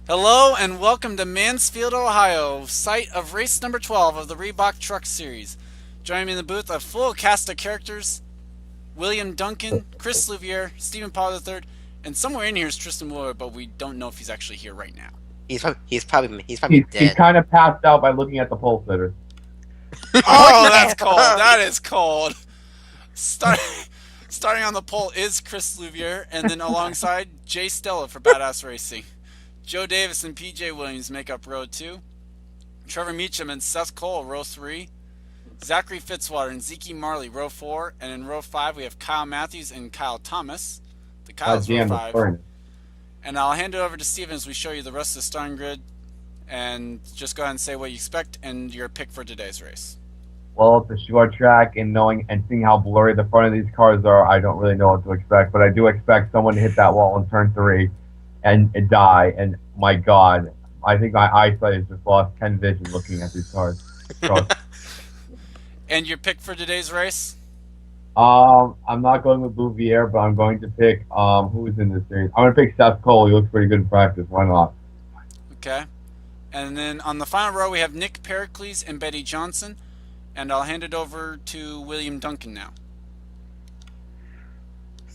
Hello and welcome to Mansfield, Ohio, site of race number 12 of the Reebok Truck Series. Joining me in the booth, a full cast of characters: William Duncan, Chris Louvier, Stephen Powell III, and somewhere in here is Tristan Wooler, but we don't know if he's actually here right now. He's He's dead. kind of passed out by looking at the pole sitter. Oh, that's cold. That is cold. Starting on the pole is Chris Louvier, and then alongside Jay Stella for Badass Racing. Joe Davis and PJ Williams make up row 2. Trevor Meacham and Seth Cole, row 3. Zachary Fitzwater and Zeke Marley, row 4. And in row 5, we have Kyle Matthews and Kyle Thomas. The Kyle's row 5. And I'll hand it over to Steven as we show you the rest of the starting grid. And just go ahead and say what you expect and your pick for today's race. Well, it's a short track, and seeing how blurry the front of these cars are, I don't really know what to expect. But I do expect someone to hit that wall in turn 3 and die. And my God, I think my eyesight has just lost 10 vision looking at these cars. So, And your pick for today's race? I'm not going with Bouvier, but I'm going to pick who is in this series. I'm going to pick Seth Cole. He looks pretty good in practice. Why not? Okay. And then on the final row, we have Nick Pericles and Betty Johnson. And I'll hand it over to William Duncan now.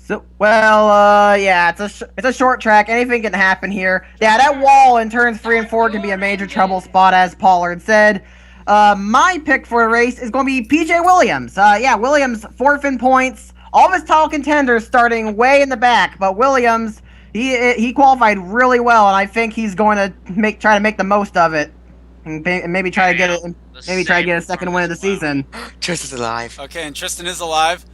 Yeah, it's a short track. Anything can happen here. Yeah, that wall in turns 3 and 4 can be a major trouble spot, as Pollard said. My pick for the race is going to be PJ Williams. Williams 4th in points. All of his title contenders starting way in the back, but Williams, he qualified really well, and I think he's going to try to make the most of it, and maybe try to get a second win of the season. Tristan's alive. Okay, and Tristan is alive.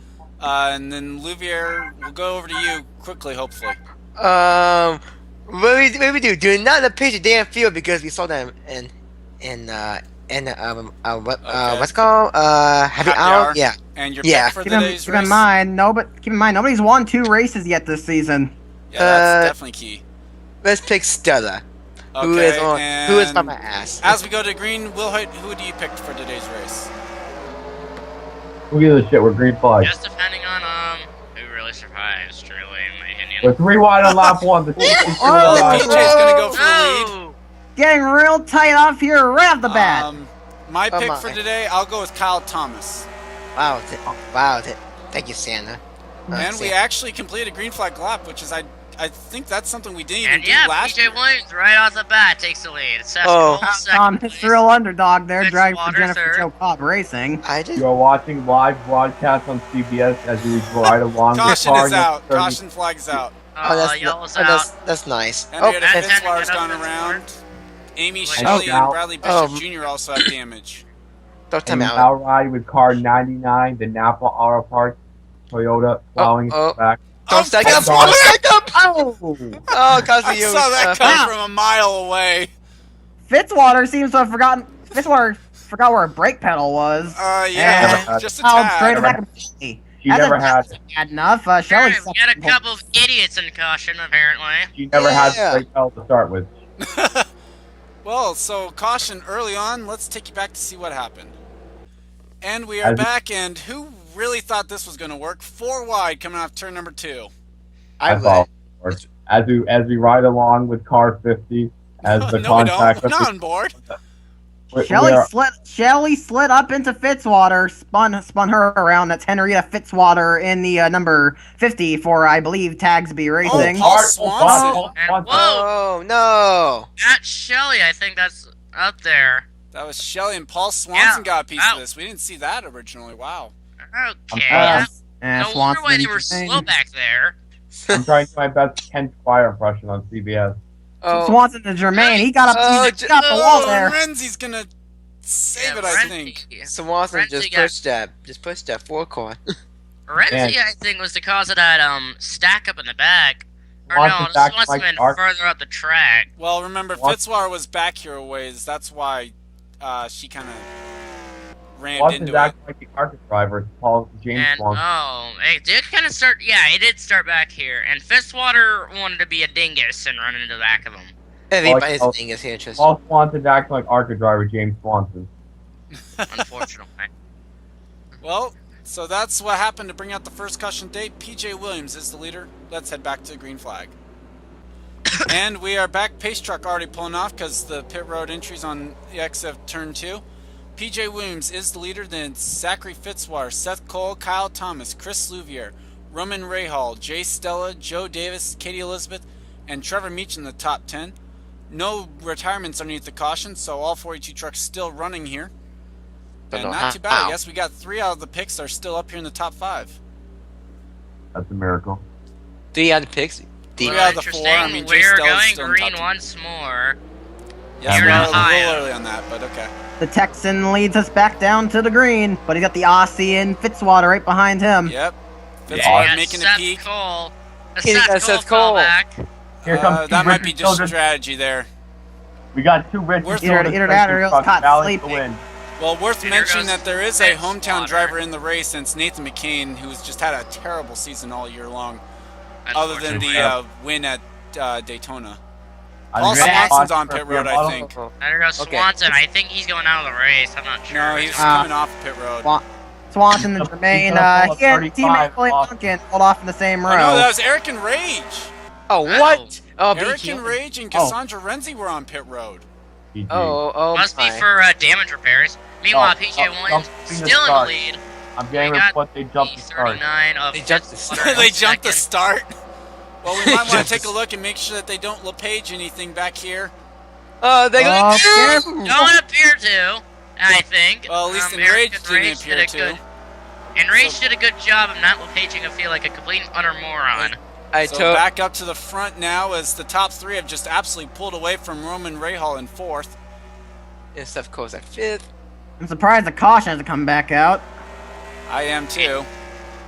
And then Louvier, we'll go over to you quickly, hopefully. What we do? Do not pitch the damn field because we saw them in what's it called happy hour? Yeah. And your Yeah. pick for today's Keep race? in mind, nobody's won 2 races yet this season. Yeah, that's definitely key. Let's pick Stella. Okay, Who is by my ass? As we go to green, Will Hoyt, who do you pick for today's race? Who gives a shit? We're green flag. Just depending on who really survives, truly, in my opinion. We're 3 wide on lap 1. The PJ's gonna go for the lead. Getting real tight off here right off the bat. My pick for today, I'll go with Kyle Thomas. Wow, thank you, Santa. And we actually completed a green flag lap, which is I think that's something we didn't even And do yeah, last year. PJ Williams right off the bat takes the lead. Seth Oh. Cole, second His place. real underdog there, driving for Fitzwater, Jennifer third. Jo Cobb Racing. I just You're watching live broadcast on CBS as we ride along the Caution car. is out. Caution flag's out. Yellow's out. that's nice. Henrietta and- Fitzwater's and- gone and- around. Amy Wait, Shelley oh, and Bradley Bishop Jr. also have damage. Don't tell And me now ride with car 99, the Napa Auto Parts Toyota plowing oh. back. Don't stack up! Fitzwater! Don't stack up! Oh! Oh, cause I of you. saw that come from a mile away. Fitzwater seems to have forgotten. Fitzwater forgot where a brake pedal was. Yeah, And- just a Fouled straight tad. back of Shelley. She never had Bad enough. Shelley. We got a couple of idiots in caution, apparently. had Yeah. the brake pedal to start with. Well, so caution early on. Let's take you back to see what happened. And we are back, and who really thought this was going to work? 4 wide coming off turn number 2. I That's would. all. As we ride along with car 50, as the No, we don't. contact. We're not on board. Shelley slid up into Fitzwater, spun her around. That's Henrietta Fitzwater in the number 50 for, I believe, Tagsby Racing. Paul Swanson. And whoa, Oh no! not Shelley. I think that's up there. That was Shelley and Paul Swanson Yeah. got a piece Wow. of this. We didn't see that originally. Wow. Okay. And No wonder Swanson why they didn't were complain. slow back there. I'm trying to do my best Ken Squire impression on CBS. Oh, Swanson to Germain. He got up. Oh, he got the wall there. Renzi's going to save Yeah, it, I Renzi- think. Swanson Renzi just got- pushed that 4 Renzi, I think, was the cause of that stack up in the back. Or Swanson no, back Swanson like went Dark. further up the track. Well, remember, What? Fitzwater was back here a ways. That's why she kind of rammed Swanson's into it. acting like the Arcus driver, James And Swanson. it did kind of start. Yeah, it did start back here. And Fitzwater wanted to be a dingus and run into the back of him. Everybody's Oh, thing is here, Tristan. Paul Swanson's acting like Arcus driver, James Swanson. Unfortunately. Well, so that's what happened to bring out the first caution date. PJ Williams is the leader. Let's head back to the green flag. And we are back. Pace truck already pulling off because the pit road entries on the exit of turn 2. PJ Williams is the leader, then Zachary Fitzwater, Seth Cole, Kyle Thomas, Chris Louvier, Roman Rahal, Jay Stella, Joe Davis, Katie Elizabeth, and Trevor Meach in the top 10. No retirements underneath the caution, so all 42 trucks still running here. And not too bad. I guess we got 3 out of the picks that are still up here in the top 5. That's a miracle. 3 out of the picks. 3 out of the 4. I mean, Jay we're Stella's going still in top green 10. once more. Yeah, Here we're in a little Ohio. early on that, but okay. The Texan leads us back down to the green, but he got the Aussie and Fitzwater right behind him. Yep. We Fitzwater got making a Seth peak. Cole. The He got Seth Seth Cole Cole. fallback. Here comes two That might be Richard just children. strategy there. We got 2 Richard Worth- children Either that or he was trucks caught battling to sleeping. win. Well, worth Here mentioning goes that there is a Fitzwater. hometown driver in the race, since Nathan McCain, who's just had a terrible season all year long, other than Unfortunately. the win at Daytona. I Paul think that's Swanson's awesome on for pit a road, I model. think. There goes Okay. Swanson. I think he's going out of the race. I'm not sure. No, he's He's coming off pit road. Swanson and Jermaine, gonna he and 35 teammate William off. Duncan pulled off in the same row. Oh, no, that was Eric and Rage. Oh, what? Oh, Eric BQ. and Rage and Oh. Cassandra Renzi were on pit road. GG. Oh, Must be my. for damage repairs. Meanwhile, Oh, PJ oh, Williams jumping the still in the start. lead. I'm getting They got what they jumped the start. E39 of They jumped the Fitzwater start. in They jumped the second. start. Well, we might want to Jumped take the a look and make sure that they don't LePage anything back here. Oh, they're Oh, gonna careful. Don't appear to, I think. Well, at least in Eric Rage and didn't Rage appear did a to. good- And Rage So- did a good job of not LePaging, I feel like a complete and utter moron. I So told. back up to the front now as the top 3 have just absolutely pulled away from Roman Rahal in 4th. And Seth Cole's at 5th. I'm surprised the caution hasn't come back out. I am too.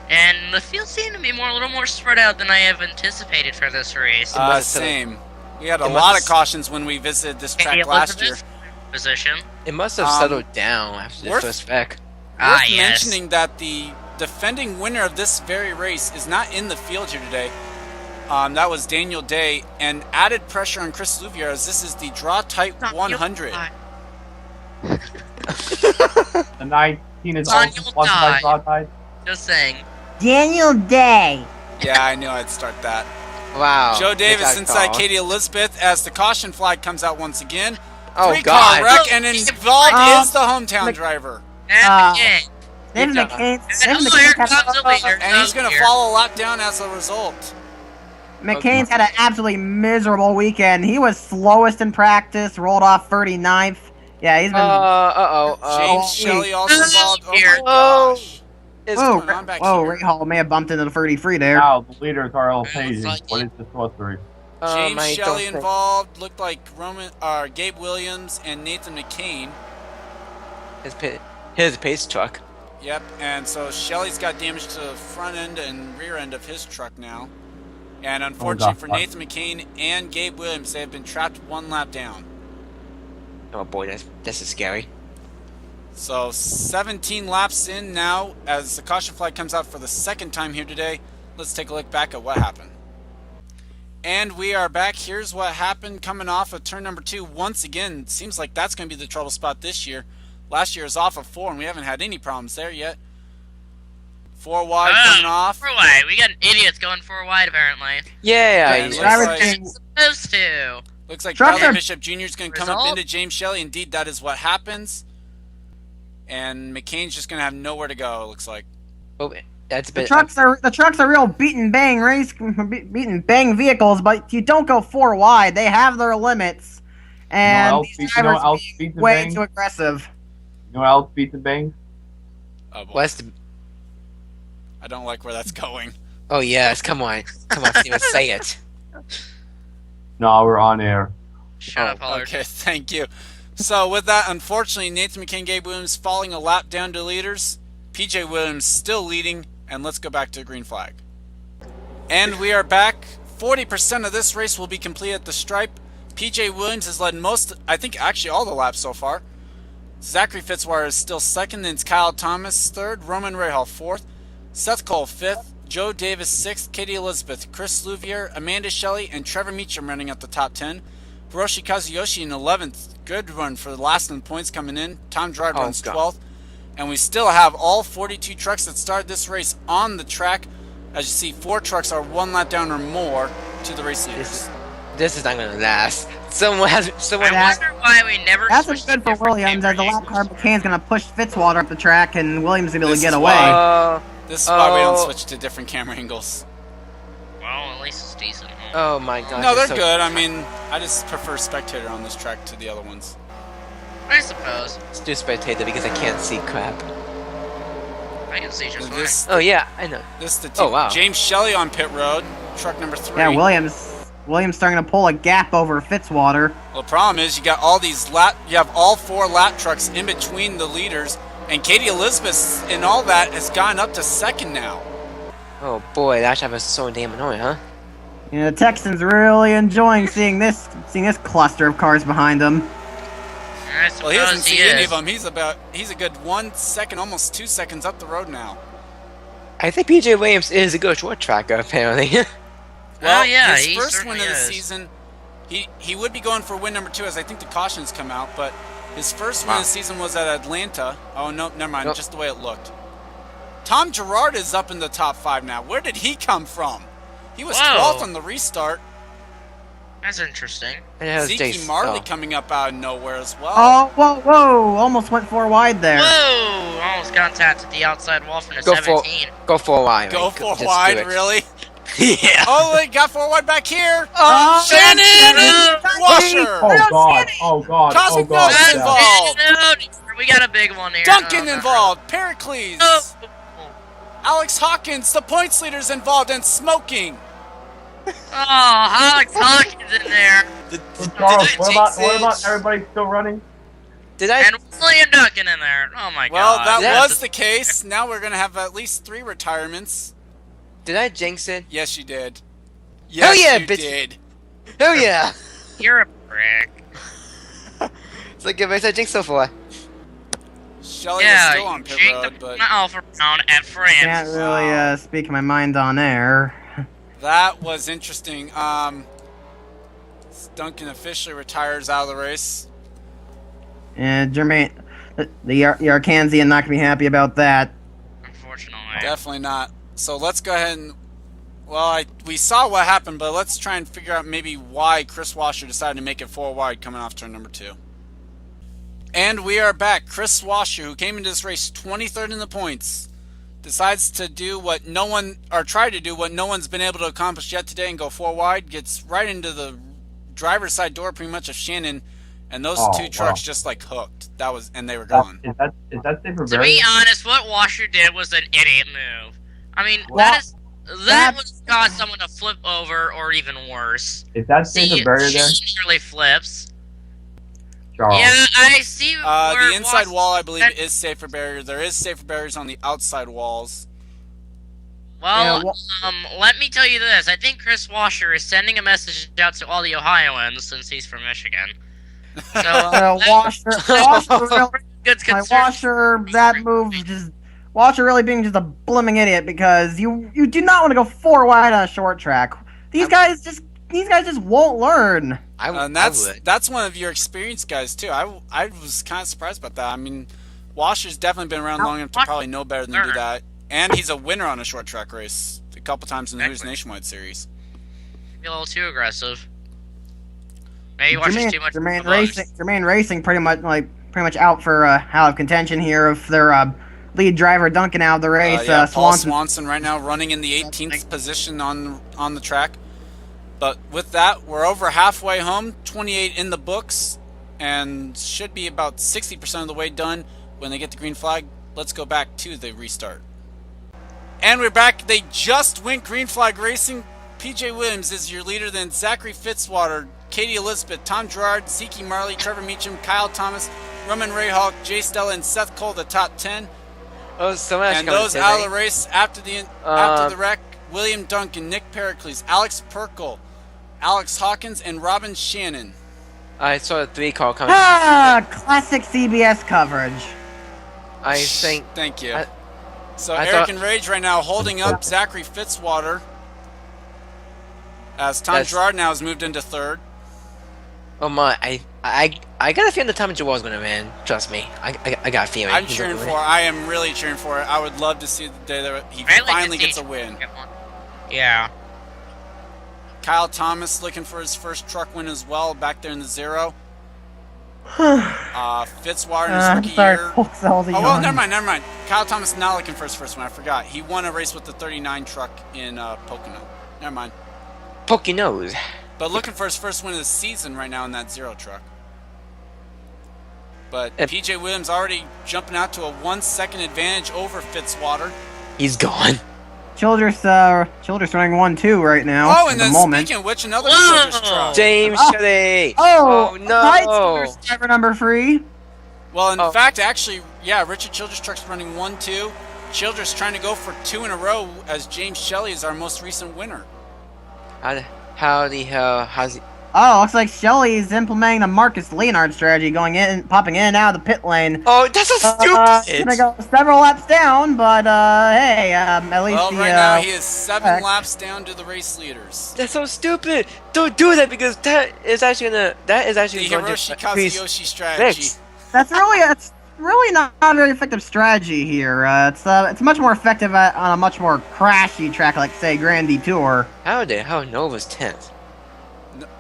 And the field seemed to be a little more spread out than I have anticipated for this race. must have- Same. We had a it lot must- of cautions when we visited this Katie track last year. Elizabeth position. It must have settled down after the worth- first wreck. Worth Yes. mentioning that the defending winner of this very race is not in the field here today. That was Daniel Day, and added pressure on Chris Louvier as this is the Drawtite 100. The 19 is Son, also you'll sponsored by die. Drawtite. Just saying. Daniel Day. Yeah, I knew I'd start that. Wow. Joe Good Davis job, inside Carl. Katie Elizabeth as the caution flag comes out once again. Oh, 3-car God. wreck, and involved Oh. is the hometown Mc- driver. And again. Nathan job. McCain. And oh, here comes the leader. And he's going to follow a lap down as a result. McCain's had an absolutely miserable weekend. He was slowest in practice, rolled off 39th. Yeah, he's been. James Oh, Shelley also involved. Oh here. my gosh. It's whoa, going on back whoa, here? Ray Hall may have bumped into the 33 there. Now the leaders are all paging. like What it. is the sorcery? James I Shelley don't think- involved. Looked like Gabe Williams and Nathan McCain. His pace truck. Yep, and so Shelley's got damage to the front end and rear end of his truck now. And unfortunately for Nathan McCain and Gabe Williams, they have been trapped 1 lap down. Oh boy, that's scary. So 17 laps in now as the caution flag comes out for the 2nd time here today. Let's take a look back at what happened. And we are back. Here's what happened coming off of turn number 2. Once again, seems like that's going to be the trouble spot this year. Last year was off of 4 and we haven't had any problems there yet. 4 wide coming off. 4 wide. We got idiots going 4 wide apparently. Yeah, Yeah, yeah. looks like- It's supposed to. Looks like Trucks Bradley are- Bishop Jr. is going to come up Result? into James Shelley. Indeed, that is what happens. And McCain's just going to have nowhere to go, it looks like. Oh, that's a The bit. trucks are real beat and bang vehicles, but you don't go 4 wide. They have their limits, and these drivers are being way too aggressive. You know what else beats and bangs? Oh, boy. What's the? I don't like where that's going. Oh yes, come on, Steven, say it. No, we're on air. Shut up, Pollard. Okay, thank you. So with that, unfortunately, Nathan McCain, Gabe Williams falling a lap down to leaders. PJ Williams still leading, and let's go back to the green flag. And we are back. 40% of this race will be complete at the stripe. PJ Williams has led most, I think actually all the laps so far. Zachary Fitzwater is still 2nd, then it's Kyle Thomas 3rd, Roman Rahal 4th, Seth Cole 5th, Joe Davis 6th, Katie Elizabeth, Chris Louvier, Amanda Shelley, and Trevor Meacham running at the top 10. Hiroshi Kazuyoshi in 11th. Good run for the last 10 points coming in. Tom Dryden runs God. 12th. And we still have all 42 trucks that started this race on the track. As you see, 4 trucks are 1 lap down or more to the race leaders. This is not gonna last. Someone has. Someone I has. wonder why we never That's switched good to for different Williams, as the camera lap car angles. McCann's going to push Fitzwater up the track, and Williams is going to be able This to get is away. why- This is why we don't Oh. switch to different camera angles. Well, at least it's decent. Oh my god. No, they're so- good. I mean, I just prefer spectator on this track to the other ones. I suppose. Let's do spectator because I can't see crap. I can see just fine. This, Oh yeah, I know. this the team. Oh, wow. James Shelley on pit road, truck number 3. Yeah, Williams starting to pull a gap over Fitzwater. Well, the problem is you got all these you have all 4 lap trucks in between the leaders, and Katie Elizabeth and all that has gone up to second now. Oh boy, that was so damn annoying, huh? You know, the Texans really enjoying seeing this cluster of cars behind them. I Well, he doesn't suppose see he any is. of them. He's a good 1 second, almost 2 seconds up the road now. I think PJ Williams is a good short tracker apparently. Well, Oh, yeah, his he first certainly win of the is. season, he would be going for win number 2, as I think the cautions come out. But his first win of the season was at Atlanta. Oh no, never mind. Nope. Just the way it looked. Tom Gerard is up in the top 5 now. Where did he come from? He was Whoa. 12th on the restart. That's interesting. And it has Zeke Jace- Marley oh. coming up out of nowhere as well. Oh, whoa, almost went 4 wide there. Whoa! Almost got tapped at the outside wall from the Go for 17. Go for a wide. Go right? for Just do wide, it. really? Yeah. Oh, they got 4 wide back here. Oh, Shannon no. Washer. Oh god! Oh god! Oh Cosmic god! Noise yeah. involved. We got a big one here. Duncan Oh, involved. Pericles. no. Alex Hawkins, the points leader's involved, and smoking. Oh, Alex Hawkins in there. So Charles, Did I what jinx about it? everybody still running? Did I? And William Duncan in there. Oh my Well, god. that Yeah. was the case. Now we're going to have at least 3 retirements. Did I jinx it? Yes, you did. Hell Yes, yeah, you bitch. did. Oh yeah. You're a prick. It's like if I said jinx so far. Shelley Yeah, is still on pit shake road, the but mouth around at France. Can't really speak my mind on air. that was interesting. Duncan officially retires out of the race. And Jermaine, the Arkansian not gonna be happy about that. Unfortunately. Definitely not. So let's go ahead and... Well, we saw what happened, but let's try and figure out maybe why Chris Washer decided to make it 4 wide coming off turn number 2. And we are back. Chris Washer, who came into this race 23rd in the points, decides to do what no one, or try to do what no one's been able to accomplish yet today and go 4 wide. Gets right into the driver's side door pretty much of Shannon, and those Oh, 2 trucks wow. just like hooked. And they were gone. Is that safer To be honest, what Washer did was an idiot move. I mean, Well, that would cause someone to flip over, or even worse. Is that See, safer barrier there, she nearly flips. Charles? Yeah, I see. where The inside Washer- wall, I believe, is safer barrier. There is safer barriers on the outside walls. Well, Yeah, let me tell you this. I think Chris Washer is sending a message out to all the Ohioans since he's from Michigan. So, Washer really, good my concern. Washer, that move just Washer really being just a blooming idiot, because you do not want to go 4 wide on a short track. These guys just won't learn. And I would. that's one of your experienced guys too. I was kind of surprised about that. I mean, Washer's definitely been around long enough to probably know better than to do that. And he's a winner on a short track race a couple times in the Hooters Nationwide Series. Be a little too aggressive. Maybe he watches too much. Jermaine Racing pretty much out for out of contention here of their lead driver Duncan out of the race. Paul Swanson. Swanson right now running in the 18th position on the track. But with that, we're over halfway home, 28 in the books, and should be about 60% of the way done when they get the green flag. Let's go back to the restart. And we're back. They just went green flag racing. PJ Williams is your leader, then Zachary Fitzwater, Katie Elizabeth, Tom Gerard, Zeke Marley, Trevor Meacham, Kyle Thomas, Roman Rayhawk, Jay Stella, and Seth Cole, the top 10. Oh, someone else And coming those today. out of the race after the wreck, William Duncan, Nick Pericles, Alex Perkle, Alex Hawkins, and Robin Shannon. I saw a 3-car coming. Classic CBS coverage. I think. Thank you. I Eric thought- and Rage right now holding up Zachary Fitzwater, as Tom That's- Gerard now has moved into third. Oh my! I got a feeling that Tom Jawar's gonna win. Trust me. I got a feeling. I'm he's cheering gonna for. win. I am really cheering for it. I would love to see the day that he Really finally good gets a season. win. Yeah. Kyle Thomas looking for his first truck win as well, back there in the 0. Fitzwater in his I'm rookie sorry, year. folks, that was a Oh, well, yawn. never mind. Kyle Thomas is not looking for his first win. I forgot. He won a race with the 39 truck in Pocono. Never mind. Poke your nose. But looking for his first win of the season right now in that 0 truck. But Yep. PJ Williams already jumping out to a 1-second advantage over Fitzwater. He's gone. Childress running 1-2 right now. Oh, at and the then moment. speaking of which, another Whoa! Childress truck. James Oh. Shelley. Oh, no. Tight Childress driver number 3. Well, in Oh. fact, actually, yeah, Richard Childress truck's running 1-2. Childress trying to go for 2 in a row as James Shelley is our most recent winner. How the hell? How's he? Oh, looks like Shelley is implementing the Marcus Leonard strategy, popping in and out of the pit lane. Oh, that's so stupid. Gonna go several laps down, but hey, at least Well, the right now he is 7 heck. laps down to the race leaders. That's so stupid. Don't do that because that is actually The going Hiroshi to increase Kazuyoshi strategy. mix. that's really not a very effective strategy here. It's much more effective on a much more crashy track like say Grand Detour. How the hell Nova's 10th?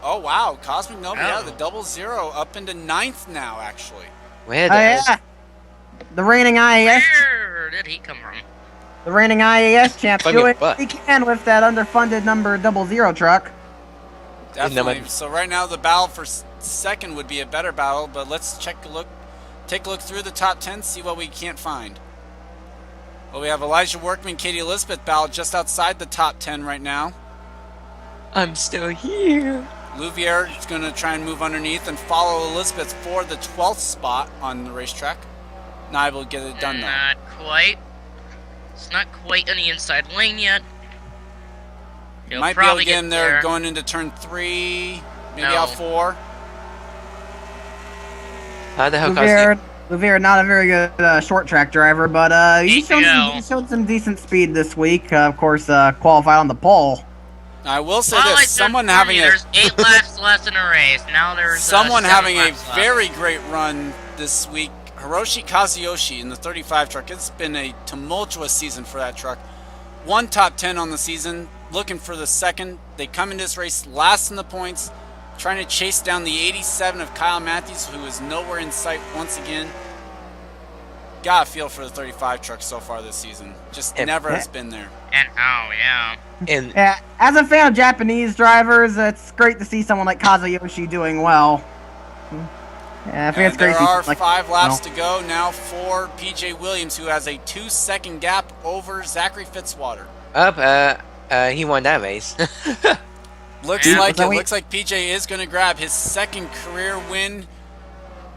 Oh, wow. Cosmic Nova, yeah, Oh. the 0-0 up into 9th now, actually. Where Oh the yeah, the reigning IAS Where did he come from? champ Find me a doing butt. what he can with that underfunded number 0-0 truck. Definitely. my- So right now the battle for second would be a better battle, but let's take a look through the top 10, see what we can't find. Well, we have Elijah Workman, Katie Elizabeth battle just outside the top 10 right now. I'm still here. Louvier is going to try and move underneath and follow Elizabeth for the 12th spot on the racetrack. Not able to get it done though. Not quite. It's not quite in the inside lane yet. He'll Might be able to probably get him there there. going into turn 3, maybe No. out 4. How the hell Cosby? Louvier, not a very good short track driver, but he ATL. showed some decent speed this week. Of course, qualified on the pole. I will say Well, I this: just someone informed having you, a there's 8 laps left in a race. Now there's someone 7 having a laps left. very great run this week. Hiroshi Kazuyoshi in the 35 truck. It's been a tumultuous season for that truck. One top 10 on the season, looking for the second. They come in this race last in the points, trying to chase down the 87 of Kyle Matthews, who is nowhere in sight once again. Got a feel for the 35 truck so far this season. Just And- never has been there. And oh yeah. And Yeah, as a fan of Japanese drivers, it's great to see someone like Kazuyoshi doing well. Yeah, I think it's And great there to see are someone like 5 laps to go now for PJ Williams, who has a 2-second gap over Zachary Fitzwater. he won that race. Looks Yeah. like So it. we- Looks like PJ is going to grab his second career win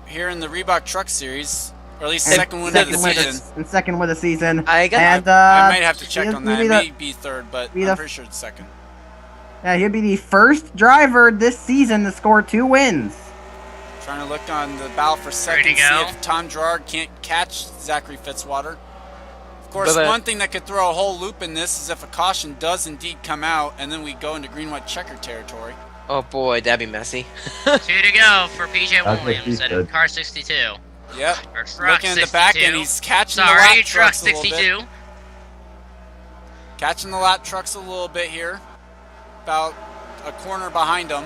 here in the Reebok Truck Series, or at least And second win of the win season. and second win of the season. I got And I might have to check he'll- on that. he'll It be may the- be third, but be I'm the- pretty sure it's second. Yeah, he'll be the first driver this season to score 2 wins. Trying to look on the battle for second, Ready see to go? if Tom Gerard can't catch Zachary Fitzwater. Of course, But, one thing that could throw a whole loop in this is if a caution does indeed come out, and then we go into green-white checker territory. Oh boy, that'd be messy. 2 to go for PJ That's what Williams she and said. car 62. Yep. Or truck Looking at 62. the back end, he's catching the Sorry, lap truck trucks a little bit. 62. Catching the lap trucks a little bit here. About a corner behind him.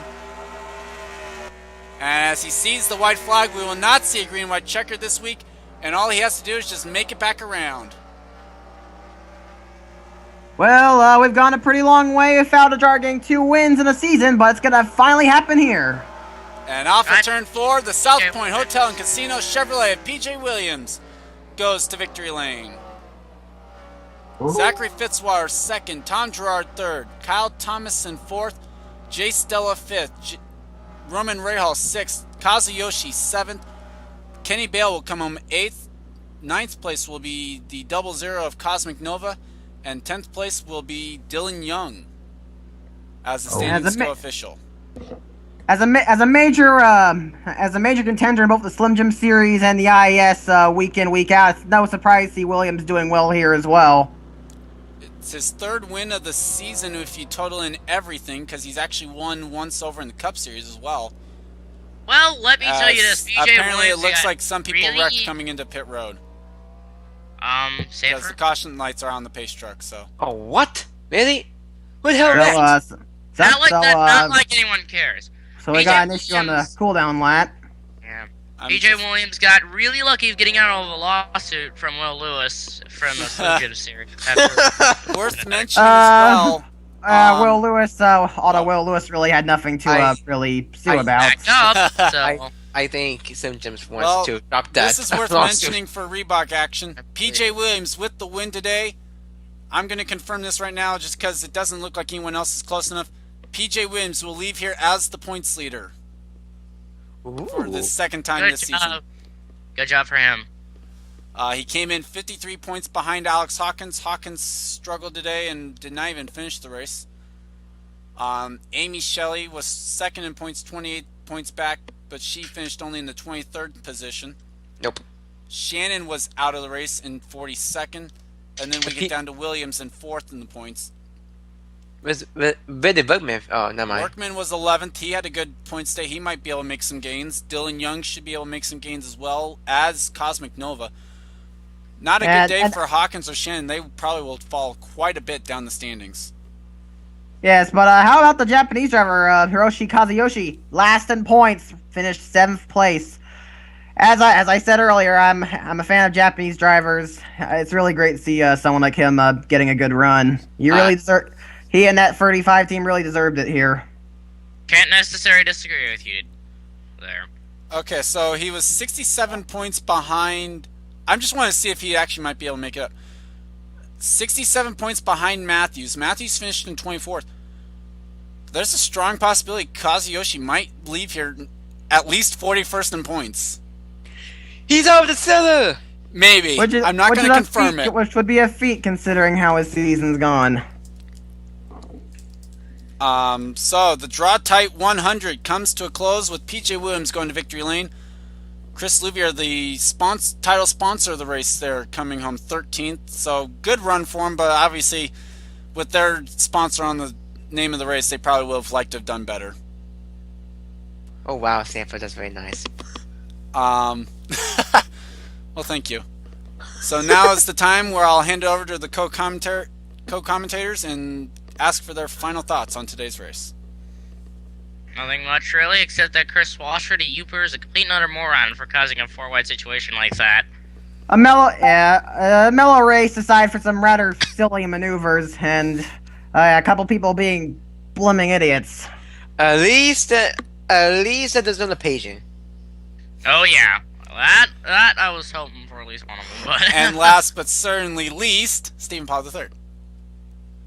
And as he sees the white flag, we will not see a green-white checker this week. And all he has to do is just make it back around. Well, we've gone a pretty long way without a driver getting 2 wins in a season, but it's gonna finally happen here. And off at Right. turn 4, the South Okay. Point Hotel and Casino Chevrolet of PJ Williams goes to victory lane. Zachary Fitzwater second, Tom Gerard third, Kyle Thomason fourth, Jay Stella fifth, Roman Rahal sixth, Kazuyoshi seventh, Kenny Bale will come home eighth, ninth place will be the 0-0 of Cosmic Nova, and 10th place will be Dylan Young as the standings As a ma- go official. As a major contender in both the Slim Jim Series and the IES week in week out, it's no surprise to see Williams doing well here as well. It's his third win of the season if you total in everything, because he's actually won once over in the Cup Series as well. Well, let me tell you this. As PJ apparently, Williams it looks got like some people really, wrecked coming into pit road because the Sanford. caution lights are on the pace truck. So Oh what? Really? What the hell? Well, That? Seth, Not like anyone cares. so we got an issue on the Williams- cooldown lat. Yeah. I'm PJ just- Williams got really lucky of getting out of a lawsuit from Will Lewis from the Slim Jim series. Worth mentioning as well. Will Lewis, although Will Lewis really had nothing to really sue about. Backed up, so I think Sim Jims wants Well, to drop that. This is worth lawsuit. mentioning for Reebok action. PJ Williams with the win today. I'm going to confirm this right now just because it doesn't look like anyone else is close enough. PJ Williams will leave here as the points leader for the Ooh. second time good this job. season. Good job for him. He came in 53 points behind Alex Hawkins. Hawkins struggled today and did not even finish the race. Amy Shelley was second in points, 28 points back, but she finished only in the 23rd position. Nope. Shannon was out of the race in 42nd, and then we get down to Williams in 4th in the points. Where did Bergman? Oh, never mind. Workman was 11th. He had a good points day. He might be able to make some gains. Dylan Young should be able to make some gains as well as Cosmic Nova. Not a good day for Hawkins or Shannon. They probably will fall quite a bit down the standings. Yes, but how about the Japanese driver, Hiroshi Kazuyoshi? Last in points, finished 7th place. As I said earlier, I'm a fan of Japanese drivers. It's really great to see someone like him getting a good run. He and that 35 team really deserved it here. Can't necessarily disagree with you there. Okay, so he was 67 points behind. I just want to see if he actually might be able to make it up. 67 points behind Matthews. Matthews finished in 24th. There's a strong possibility Kazuyoshi might leave here at least 41st in points. He's out of the cellar! Maybe. I'm not going to confirm it. Which would be a feat considering how his season's gone. So the Drawtite 100 comes to a close with PJ Williams going to victory lane. Chris Louvier, the title sponsor of the race, there coming home 13th. So good run for him, but obviously with their sponsor on the name of the race, they probably would have liked to have done better. Oh wow, Stanford, that's very nice. Well, thank you. So now is the time where I'll hand it over to the co-commentators and ask for their final thoughts on today's race. Nothing much really, except that Chris Washer, the Youper, is a complete and utter moron for causing a 4-wide situation like that. A mellow race aside for some rather silly maneuvers and a couple people being blooming idiots. At least that there's no paging. Oh yeah, that I was hoping for at least one of them. But And last but certainly least, Stephen Paul III.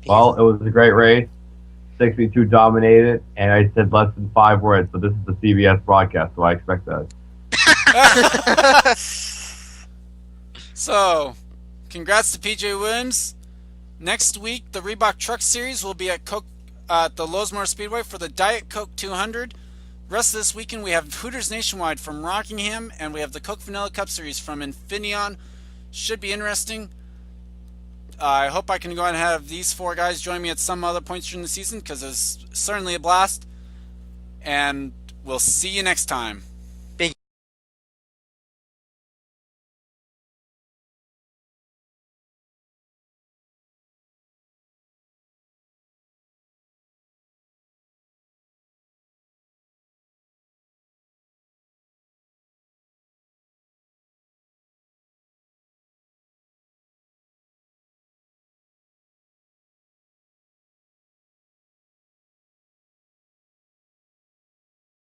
Well, it was a great race. 62 dominated, and I said less than 5 words, but this is the CBS broadcast, so I expect that. So, congrats to PJ Williams. Next week, the Reebok Truck Series will be at the Lowesmore Speedway for the Diet Coke 200. Rest of this weekend, we have Hooters Nationwide from Rockingham, and we have the Coke Vanilla Cup Series from Infineon. Should be interesting. I hope I can go ahead and have these 4 guys join me at some other points during the season, because it's certainly a blast. And we'll see you next time.